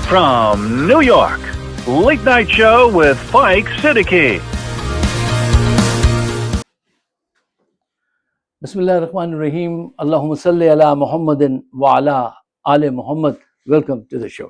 from New York, Late Night Show with Mike Siddiqui. Bismillahirrahmanirrahim. Allahumma salli ala Muhammadin wa ala ali Muhammad. Welcome to the show.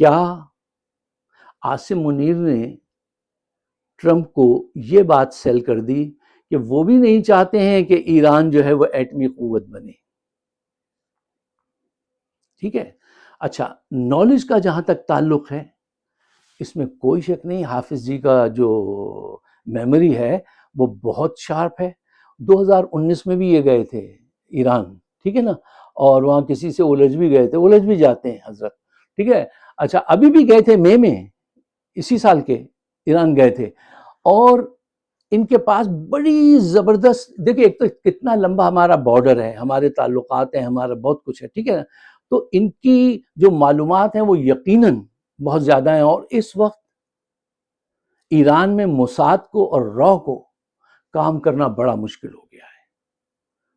کیا عاصم منیر نے Trump کو یہ بات cell کر دی کہ وہ بھی نہیں چاہتے ہیں کہ ایران جو ہے وہ ایٹمی قوت بنے؟ ٹھیک ہے. اچھا، نالج کا جہاں تک تعلق ہے، اس میں کوئی شک نہیں، حافظ جی کا جو میموری ہے وہ بہت شارپ ہے. 2019 میں بھی یہ گئے تھے ایران، ٹھیک ہے نا، اور وہاں کسی سے الجھ بھی گئے تھے، الجھ بھی جاتے ہیں حضرت، ٹھیک ہے. اچھا، ابھی بھی گئے تھے مئی میں اسی سال کے، ایران گئے تھے، اور ان کے پاس بڑی زبردست، دیکھیں ایک تو کتنا لمبا ہمارا بارڈر ہے، ہمارے تعلقات ہیں، ہمارا بہت کچھ ہے، ٹھیک ہے نا. تو ان کی جو معلومات ہیں وہ یقیناً بہت زیادہ ہیں، اور اس وقت ایران میں موساد کو اور را کو کام کرنا بڑا مشکل ہو گیا ہے.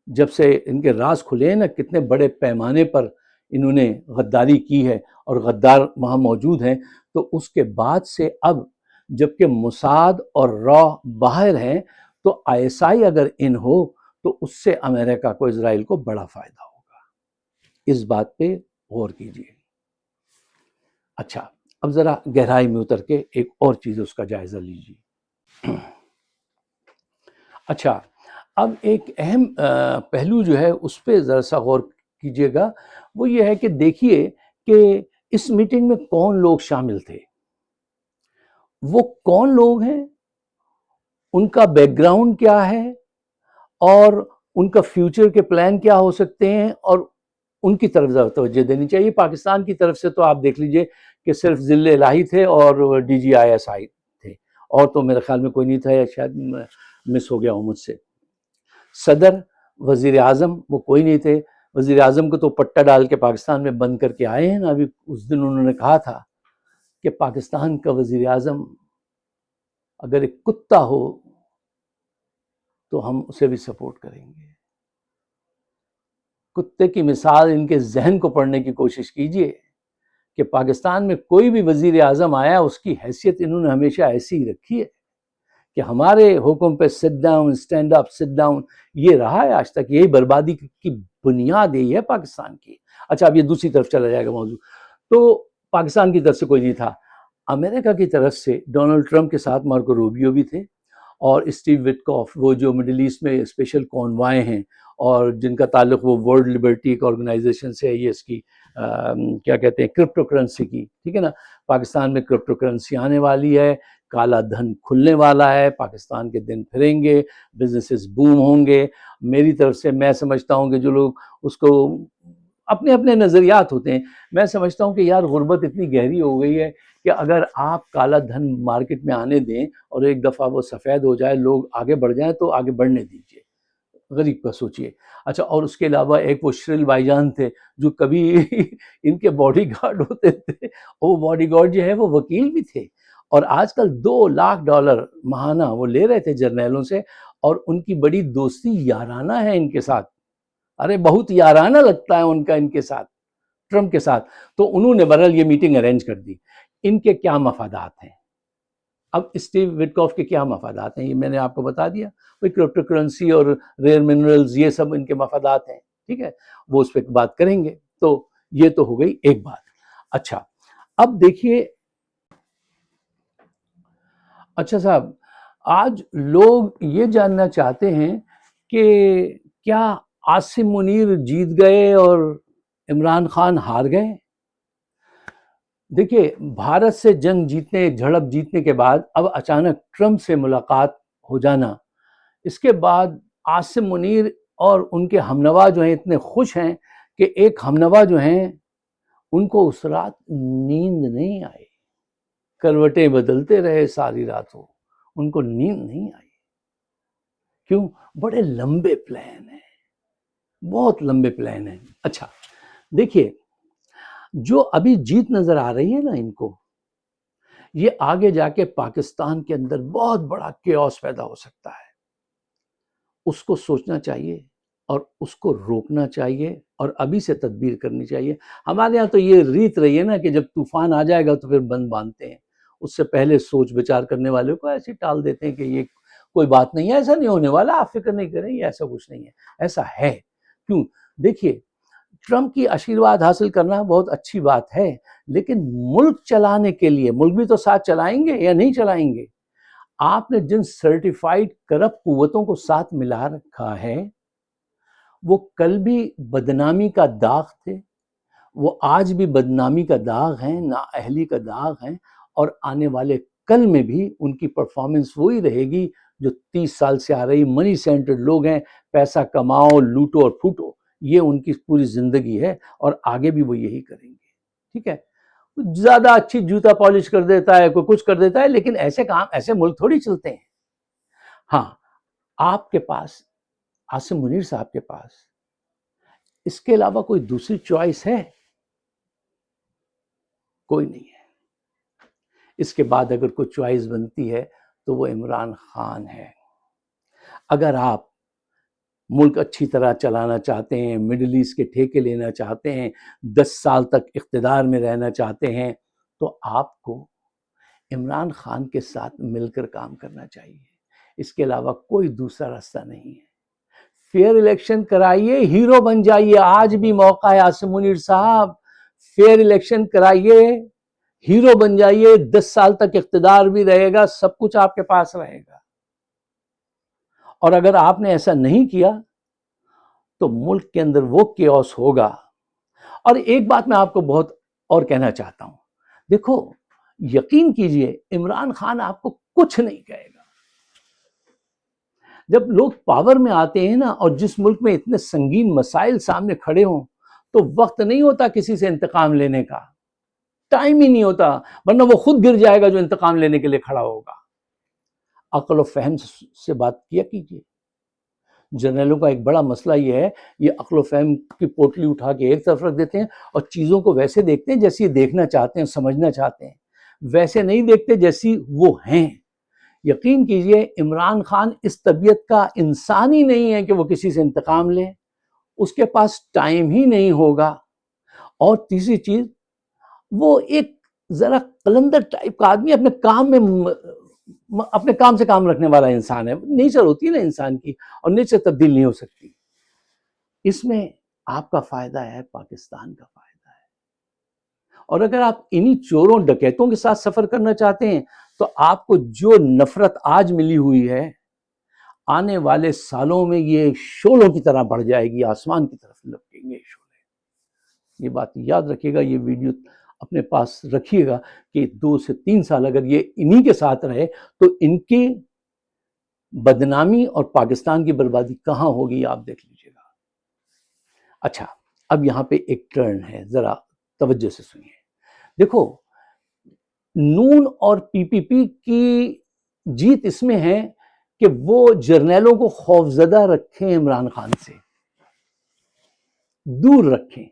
جب سے ان کے راز کھلے ہیں نا، کتنے بڑے پیمانے پر انہوں نے غداری کی ہے اور غدار وہاں موجود ہیں، تو اس کے بعد سے اب جبکہ موساد اور را باہر ہیں، تو آئی ایس آئی اگر ان ہو تو اس سے امریکہ کو، اسرائیل کو بڑا فائدہ ہوگا. اس بات پہ غور کیجیے. اچھا، اب ذرا گہرائی میں اتر کے ایک اور چیز اس کا جائزہ لیجیے. اچھا، اب ایک اہم پہلو جو ہے اس پہ ذرا سا غور کیجیے گا، وہ یہ ہے کہ دیکھیے کہ اس میٹنگ میں کون لوگ شامل تھے، وہ کون لوگ ہیں، ان کا بیک گراؤنڈ کیا ہے، اور ان کا فیوچر کے پلان کیا ہو سکتے ہیں، اور ان کی طرف ذرا توجہ دینی چاہیے. پاکستان کی طرف سے تو آپ دیکھ لیجئے کہ صرف ذل الہی تھے اور D G I S I تھے، اور تو میرے خیال میں کوئی نہیں تھا، یا شاید مس ہو گیا ہوں مجھ سے. صدر، وزیر اعظم، وہ کوئی نہیں تھے. وزیر اعظم کو تو پٹا ڈال کے پاکستان میں بند کر کے آئے ہیں نا. ابھی اس دن انہوں نے کہا تھا کہ پاکستان کا وزیر اعظم اگر ایک کتا ہو تو ہم اسے بھی سپورٹ کریں گے. کتے کی مثال ان کے ذہن کو پڑھنے کی کوشش کیجئے کہ پاکستان میں کوئی بھی وزیر اعظم آیا، اس کی حیثیت انہوں نے ہمیشہ ایسی ہی رکھی ہے کہ ہمارے حکم پہ sit down, stand up, sit down, یہ رہا ہے آج تک. یہی بربادی کی بنیاد یہی ہے پاکستان کی. اچھا، اب یہ دوسری طرف چلا جائے گا موضوع. تو پاکستان کی طرف سے کوئی نہیں تھا. امریکہ کی طرف سے ڈونلڈ ٹرمپ کے ساتھ مارکو روبیو بھی تھے، اور اسٹیو وٹکوف، وہ جو مڈل ایسٹ میں اسپیشل کونوائے ہیں اور جن کا تعلق وہ ورلڈ لبرٹی آرگنائزیشن سے ہے، یہ اس کی کیا کہتے ہیں، کرپٹو کرنسی کی، ٹھیک ہے نا. پاکستان میں کرپٹو کرنسی آنے والی ہے، کالا دھن کھلنے والا ہے، پاکستان کے دن پھریں گے، بزنسز بوم ہوں گے. میری طرف سے میں سمجھتا ہوں کہ جو لوگ اس کو اپنے اپنے نظریات ہوتے ہیں، میں سمجھتا ہوں کہ یار غربت اتنی گہری ہو گئی ہے کہ اگر آپ کالا دھن مارکیٹ میں آنے دیں اور ایک دفعہ وہ سفید ہو جائے، لوگ آگے بڑھ جائیں، تو آگے بڑھنے دیجئے. غریب کا سوچئے. اچھا، اور اس کے علاوہ ایک وہ شرل بھائی جان تھے جو کبھی ان کے باڈی گارڈ ہوتے تھے، وہ باڈی گارڈ جو ہے وہ وکیل بھی تھے، اور آج کل $2 لاکھ ماہانہ وہ لے رہے تھے جرنیلوں سے، اور ان کی بڑی دوستی یارانہ ہے ان کے ساتھ. ارے بہت یارانہ لگتا ہے ان کا ان کے ساتھ، ٹرمپ کے ساتھ. تو انہوں نے بہرحال یہ میٹنگ ارینج کر دی. ان کے کیا مفادات ہیں؟ اب اسٹیو وٹکوف کے کیا مفادات ہیں، یہ میں نے آپ کو بتا دیا. وہ کرپٹو کرنسی اور ریئر منرلز، یہ سب ان کے مفادات ہیں، ٹھیک ہے، وہ اس پہ بات کریں گے. تو یہ تو ہو گئی ایک بات. اچھا، اب دیکھیے. اچھا صاحب، آج لوگ یہ جاننا چاہتے ہیں کہ کیا عاصم منیر جیت گئے اور عمران خان ہار گئے؟ دیکھیے، بھارت سے جنگ جیتنے، جھڑپ جیتنے کے بعد اب اچانک ٹرمپ سے ملاقات ہو جانا، اس کے بعد عاصم منیر اور ان کے ہمنوا جو ہیں اتنے خوش ہیں کہ ایک ہمنوا جو ہیں ان کو اس رات نیند نہیں آئی، کروٹیں بدلتے رہے ساری رات، ان کو نیند نہیں آئی. کیوں؟ بڑے لمبے پلان ہیں، بہت لمبے پلان ہیں. اچھا دیکھیے، جو ابھی جیت نظر آ رہی ہے نا ان کو، یہ آگے جا کے پاکستان کے اندر بہت بڑا کیوس پیدا ہو سکتا ہے. اس کو سوچنا چاہیے اور اس کو روکنا چاہیے، اور ابھی سے تدبیر کرنی چاہیے. ہمارے ہاں تو یہ ریت رہی ہے نا کہ جب طوفان آ جائے گا تو پھر بند باندھتے ہیں، اس سے پہلے سوچ بچار کرنے والے کو ایسے ٹال دیتے ہیں کہ یہ کوئی بات نہیں ہے، ایسا نہیں ہونے والا، آپ فکر نہیں کریں، یہ ایسا کچھ نہیں ہے. ایسا ہے. کیوں؟ دیکھیے، ٹرمپ کی آشیرواد حاصل کرنا بہت اچھی بات ہے، لیکن ملک چلانے کے لیے ملک بھی تو ساتھ چلائیں گے یا نہیں چلائیں گے؟ آپ نے جن سرٹیفائیڈ کرپٹ قوتوں کو ساتھ ملا رکھا ہے وہ کل بھی بدنامی کا داغ تھے، وہ آج بھی بدنامی کا داغ ہیں، نااہلی کا داغ ہیں، اور آنے والے کل میں بھی ان کی پرفارمنس وہی رہے گی جو 30 سال سے آ رہی۔ منی سینٹرڈ لوگ ہیں، پیسہ کماؤ، لوٹو اور پھوٹو، یہ ان کی پوری زندگی ہے، اور آگے بھی وہ یہی کریں گے۔ ٹھیک ہے، زیادہ اچھی جوتا پالش کر دیتا ہے، کوئی کچھ کر دیتا ہے، لیکن ایسے کام، ایسے ملک تھوڑی چلتے ہیں۔ ہاں، آپ کے پاس، عاصم منیر صاحب کے پاس اس کے علاوہ کوئی دوسری چوائس ہے؟ کوئی نہیں ہے۔ اس کے بعد اگر کوئی چوائس بنتی ہے تو وہ عمران خان ہے۔ اگر آپ ملک اچھی طرح چلانا چاہتے ہیں، مڈل ایسٹ کے ٹھیکے لینا چاہتے ہیں، 10 سال تک اقتدار میں رہنا چاہتے ہیں، تو آپ کو عمران خان کے ساتھ مل کر کام کرنا چاہیے۔ اس کے علاوہ کوئی دوسرا راستہ نہیں ہے۔ فیئر الیکشن کرائیے، ہیرو بن جائیے، آج بھی موقع ہے عاصم منیر صاحب، فیئر الیکشن کرائیے، ہیرو بن جائیے، 10 سال تک اقتدار بھی رہے گا، سب کچھ آپ کے پاس رہے گا۔ اور اگر آپ نے ایسا نہیں کیا تو ملک کے اندر وہ کیوس ہوگا۔ اور ایک بات میں آپ کو بہت اور کہنا چاہتا ہوں، دیکھو یقین کیجئے عمران خان آپ کو کچھ نہیں کہے گا۔ جب لوگ پاور میں آتے ہیں نا، اور جس ملک میں اتنے سنگین مسائل سامنے کھڑے ہوں، تو وقت نہیں ہوتا کسی سے انتقام لینے کا، ٹائم ہی نہیں ہوتا، ورنہ وہ خود گر جائے گا جو انتقام لینے کے لیے کھڑا ہوگا۔ عقل و فہم سے بات کیا کیجئے۔ جنرلوں کا ایک بڑا مسئلہ یہ ہے، یہ عقل و فہم کی پوٹلی اٹھا کے ایک طرف رکھ دیتے ہیں، اور چیزوں کو ویسے دیکھتے ہیں جیسی دیکھنا چاہتے ہیں، سمجھنا چاہتے ہیں، ویسے نہیں دیکھتے جیسی وہ ہیں۔ یقین کیجئے عمران خان اس طبیعت کا انسان ہی نہیں ہے کہ وہ کسی سے انتقام لے، اس کے پاس ٹائم ہی نہیں ہوگا۔ اور تیسری چیز، وہ ایک ذرا قلندر ٹائپ کا آدمی، اپنے کام سے کام رکھنے والا انسان ہے۔ نیچر ہوتی ہے نا انسان کی، اور نیچر تبدیل نہیں ہو سکتی۔ اس میں آپ کا فائدہ ہے، پاکستان کا فائدہ ہے۔ اور اگر آپ انہی چوروں ڈکیتوں کے ساتھ سفر کرنا چاہتے ہیں تو آپ کو جو نفرت آج ملی ہوئی ہے، آنے والے سالوں میں یہ شعلوں کی طرح بڑھ جائے گی، آسمان کی طرف لپکیں گے شعلے۔ یہ بات یاد رکھیے گا، یہ ویڈیو اپنے پاس رکھیے گا کہ 2 سے 3 سال اگر یہ انہی کے ساتھ رہے تو ان کی بدنامی اور پاکستان کی بربادی کہاں ہوگی، آپ دیکھ لیجیے گا۔ اچھا، اب یہاں پہ ایک ٹرن ہے، ذرا توجہ سے سنیے۔ دیکھو، نون اور پی پی پی کی جیت اس میں ہے کہ وہ جرنیلوں کو خوفزدہ رکھیں، عمران خان سے دور رکھیں۔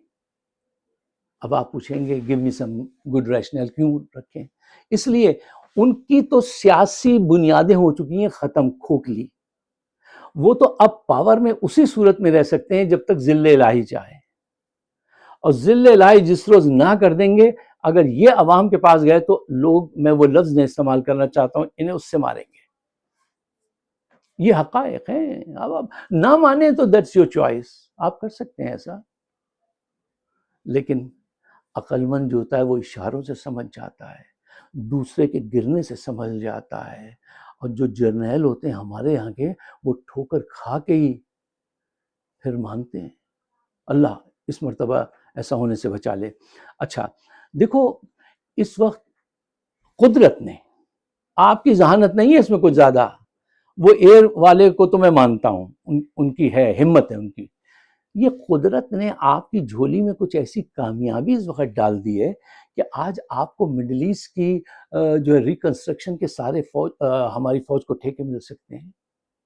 اب آپ پوچھیں گے give me some good rationale، کیوں رکھیں؟ اس لیے ان کی تو سیاسی بنیادیں ہو چکی ہیں ختم، کھوکھلی۔ وہ تو اب پاور میں اسی صورت میں رہ سکتے ہیں جب تک ذل الہی چاہے، اور ذل الہی جس روز نہ کر دیں گے، اگر یہ عوام کے پاس گئے تو لوگ، میں وہ لفظ نہیں استعمال کرنا چاہتا ہوں، انہیں اس سے ماریں گے۔ یہ حقائق ہیں۔ اب آپ نہ مانیں تو that's your choice، آپ کر سکتے ہیں ایسا، لیکن عقل مند جو ہوتا ہے وہ اشاروں سے سمجھ جاتا ہے، دوسرے کے گرنے سے سمجھ جاتا ہے۔ اور جو جرنیل ہوتے ہیں ہمارے یہاں کے، وہ ٹھوکر کھا کے ہی پھر مانتے ہیں۔ اللہ اس مرتبہ ایسا ہونے سے بچا لے۔ اچھا دیکھو، اس وقت قدرت نے، آپ کی ذہانت نہیں ہے اس میں کچھ زیادہ، وہ ایئر والے کو تو میں مانتا ہوں، ان کی ہے، ہمت ہے ان کی، یہ قدرت نے آپ کی جھولی میں کچھ ایسی کامیابی اس وقت ڈال دی ہے کہ آج آپ کو مڈل ایسٹ کی جو ہے ریکنسٹرکشن کے سارے ہماری فوج کو ٹھیکے مل سکتے ہیں۔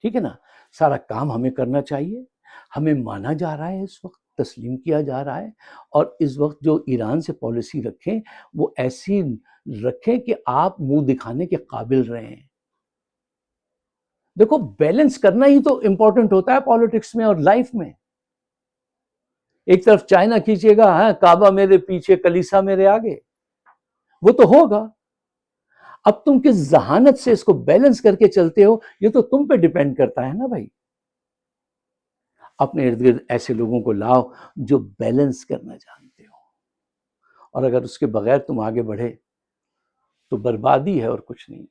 ٹھیک ہے نا، سارا کام ہمیں کرنا چاہیے، ہمیں مانا جا رہا ہے، اس وقت تسلیم کیا جا رہا ہے، اور اس وقت جو ایران سے پالیسی رکھیں وہ ایسی رکھیں کہ آپ منہ دکھانے کے قابل رہیں۔ دیکھو، بیلنس کرنا ہی تو امپورٹنٹ ہوتا ہے پالیٹکس میں اور لائف میں۔ ایک طرف چائنا کھینچے گا، ہاں کعبہ میرے پیچھے، کلیسا میرے آگے، وہ تو ہوگا۔ اب تم کس ذہانت سے اس کو بیلنس کر کے چلتے ہو، یہ تو تم پہ ڈیپینڈ کرتا ہے نا بھائی۔ اپنے ارد گرد ایسے لوگوں کو لاؤ جو بیلنس کرنا جانتے ہو، اور اگر اس کے بغیر تم آگے بڑھے تو بربادی ہے اور کچھ نہیں۔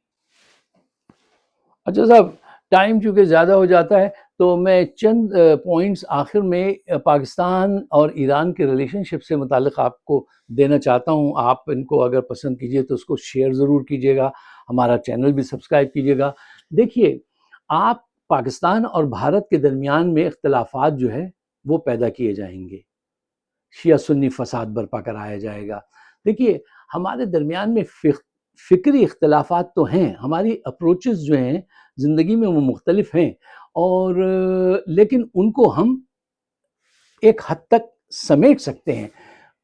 اچھا صاحب، ٹائم چونکہ زیادہ ہو جاتا ہے تو میں چند پوائنٹس آخر میں پاکستان اور ایران کے ریلیشن شپ سے متعلق آپ کو دینا چاہتا ہوں۔ آپ ان کو اگر پسند کیجئے تو اس کو شیئر ضرور کیجئے گا، ہمارا چینل بھی سبسکرائب کیجئے گا۔ دیکھیے، آپ پاکستان اور بھارت کے درمیان میں اختلافات جو ہے وہ پیدا کیے جائیں گے، شیعہ سنی فساد برپا کرایا جائے گا۔ دیکھیے، ہمارے درمیان میں فکری اختلافات تو ہیں، ہماری اپروچز جو ہیں زندگی میں وہ مختلف ہیں، اور لیکن ان کو ہم ایک حد تک سمیٹ سکتے ہیں۔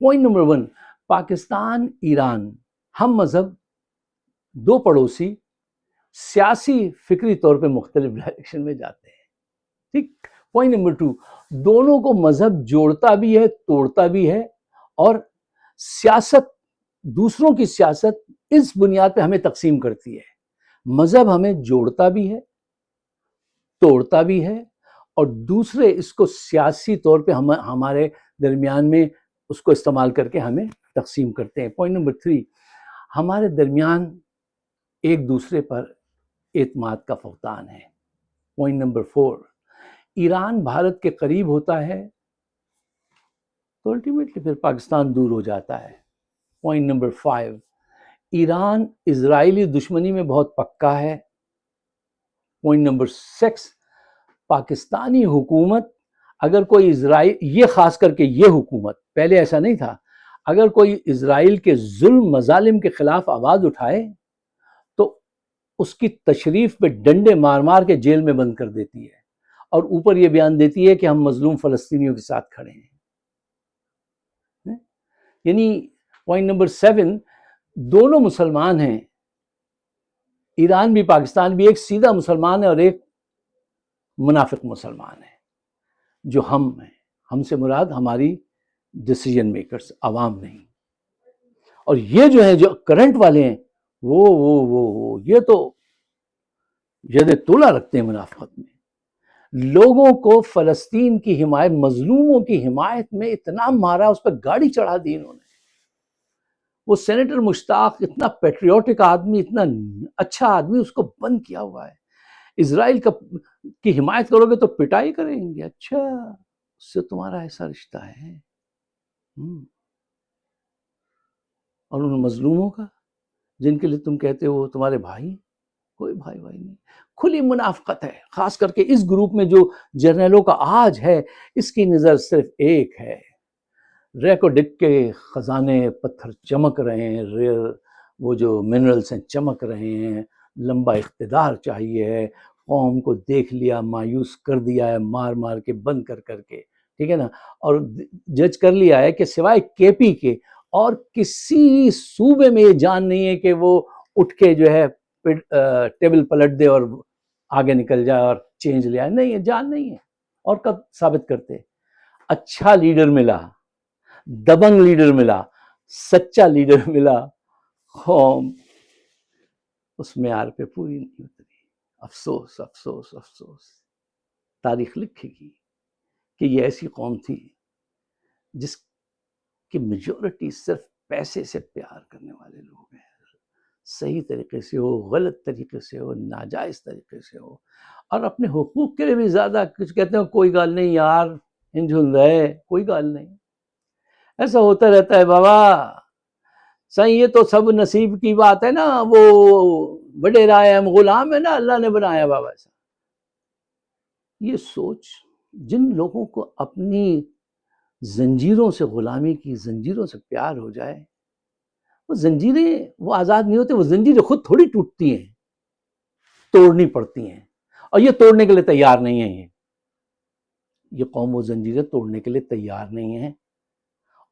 پوائنٹ نمبر 1، پاکستان ایران ہم مذہب، دو پڑوسی، سیاسی فکری طور پہ مختلف ڈائریکشن میں جاتے ہیں، ٹھیک۔ پوائنٹ نمبر 2، دونوں کو مذہب جوڑتا بھی ہے توڑتا بھی ہے، اور سیاست، دوسروں کی سیاست اس بنیاد پہ ہمیں تقسیم کرتی ہے۔ مذہب ہمیں جوڑتا بھی ہے توڑتا بھی ہے، اور دوسرے اس کو سیاسی طور پہ ہمارے درمیان میں اس کو استعمال کر کے ہمیں تقسیم کرتے ہیں۔ پوائنٹ نمبر 3، ہمارے درمیان ایک دوسرے پر اعتماد کا فقدان ہے۔ پوائنٹ نمبر 4، ایران بھارت کے قریب ہوتا ہے تو الٹیمیٹلی پھر پاکستان دور ہو جاتا ہے۔ پوائنٹ نمبر 5، ایران اسرائیلی دشمنی میں بہت پکا ہے۔ پوائنٹ نمبر 6، پاکستانی حکومت اگر کوئی اسرائیل، یہ خاص کر کے یہ حکومت، پہلے ایسا نہیں تھا، اگر کوئی اسرائیل کے ظلم مظالم کے خلاف آواز اٹھائے تو اس کی تشریف پہ ڈنڈے مار مار کے جیل میں بند کر دیتی ہے، اور اوپر یہ بیان دیتی ہے کہ ہم مظلوم فلسطینیوں کے ساتھ کھڑے ہیں۔ یعنی پوائنٹ نمبر 7، دونوں مسلمان ہیں، ایران بھی پاکستان بھی، ایک سیدھا مسلمان ہے اور ایک منافق مسلمان ہے، جو ہم ہیں، ہم سے مراد ہماری ڈیسیجن میکرز، عوام نہیں۔ اور یہ جو ہے جو کرنٹ والے ہیں وہ یہ تو ید طولہ رکھتے ہیں منافقت میں، لوگوں کو فلسطین کی حمایت، مظلوموں کی حمایت میں اتنا مارا، اس پہ گاڑی چڑھا دی انہوں نے۔ وہ سینیٹر مشتاق اتنا پیٹریوٹک آدمی، اتنا اچھا آدمی، اس کو بند کیا ہوا ہے۔ اسرائیل کی حمایت کرو گے تو پٹائی کریں گے، اچھا اس سے تمہارا ایسا رشتہ ہے۔ اور ان مظلوموں کا جن کے لیے تم کہتے ہو تمہارے بھائی، کوئی بھائی نہیں، کھلی منافقت ہے۔ خاص کر کے اس گروپ میں جو جرنیلوں کا آج ہے، اس کی نظر صرف ایک ہے، ریکو ڈک کے خزانے پتھر چمک رہے ہیں، وہ جو منرلز ہیں چمک رہے ہیں، لمبا اقتدار چاہیے ہے، قوم کو دیکھ لیا، مایوس کر دیا ہے، مار مار کے بند کر کے، ٹھیک ہے نا، اور جج کر لیا ہے کہ سوائے کے پی کے اور کسی صوبے میں یہ جان نہیں ہے کہ وہ اٹھ کے جو ہے ٹیبل پلٹ دے اور آگے نکل جائے اور چینج لے آئے، نہیں ہے، جان نہیں ہے۔ اور کب ثابت کرتے؟ اچھا لیڈر ملا، دبنگ لیڈر ملا، سچا لیڈر ملا، قوم اس معیار پہ پوری نہیں اتری۔ افسوس افسوس افسوس، تاریخ لکھے گی کہ یہ ایسی قوم تھی جس کی میجورٹی صرف پیسے سے پیار کرنے والے لوگ ہیں، صحیح طریقے سے ہو، غلط طریقے سے ہو، ناجائز طریقے سے ہو، اور اپنے حقوق کے لیے بھی زیادہ کچھ کہتے ہیں، کوئی گال نہیں یار، ہنجھل رہے، کوئی گال نہیں، ایسا ہوتا رہتا ہے بابا، صحیح، یہ تو سب نصیب کی بات ہے نا، وہ بڑے رائے ہم غلام ہے نا، اللہ نے بنایا بابا ایسا۔ یہ سوچ جن لوگوں کو اپنی زنجیروں سے، غلامی کی زنجیروں سے پیار ہو جائے، وہ زنجیریں وہ آزاد نہیں ہوتے، وہ زنجیریں خود تھوڑی ٹوٹتی ہیں، توڑنی پڑتی ہیں، اور یہ توڑنے کے لیے تیار نہیں ہیں، یہ قوم وہ زنجیریں توڑنے کے لیے تیار نہیں ہیں،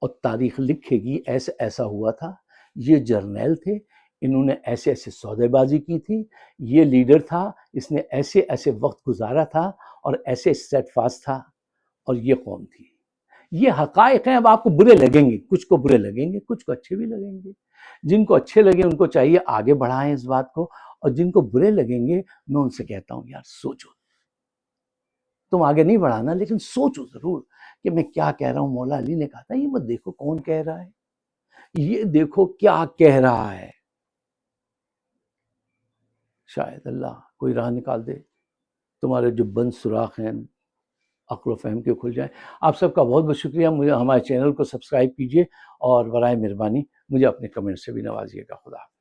اور تاریخ لکھے گی ایسا ہوا تھا، یہ جرنیل تھے، انہوں نے ایسے ایسے سودے بازی کی تھی، یہ لیڈر تھا، اس نے ایسے ایسے وقت گزارا تھا اور ایسے اسٹیڈ فاسٹ تھا، اور یہ قوم تھی۔ یہ حقائق ہیں، اب آپ کو برے لگیں گے، کچھ کو برے لگیں گے، کچھ کو اچھے بھی لگیں گے، جن کو اچھے لگیں ان کو چاہیے آگے بڑھائیں اس بات کو، اور جن کو برے لگیں گے میں ان سے کہتا ہوں یار سوچو، تم آگے نہیں بڑھانا، لیکن سوچو ضرور کہ میں کیا کہہ رہا ہوں۔ مولا علی نے کہا تھا یہ مت دیکھو کون کہہ رہا ہے، یہ دیکھو کیا کہہ رہا ہے۔ شاید اللہ کوئی راہ نکال دے، تمہارے جو بند سوراخ ہیں عقل و فہم کے کھل جائیں۔ آپ سب کا بہت بہت شکریہ۔ مجھے ہمارے چینل کو سبسکرائب کیجیے اور برائے مہربانی مجھے اپنے کمنٹ سے بھی نوازیے گا۔ خدا حافظ۔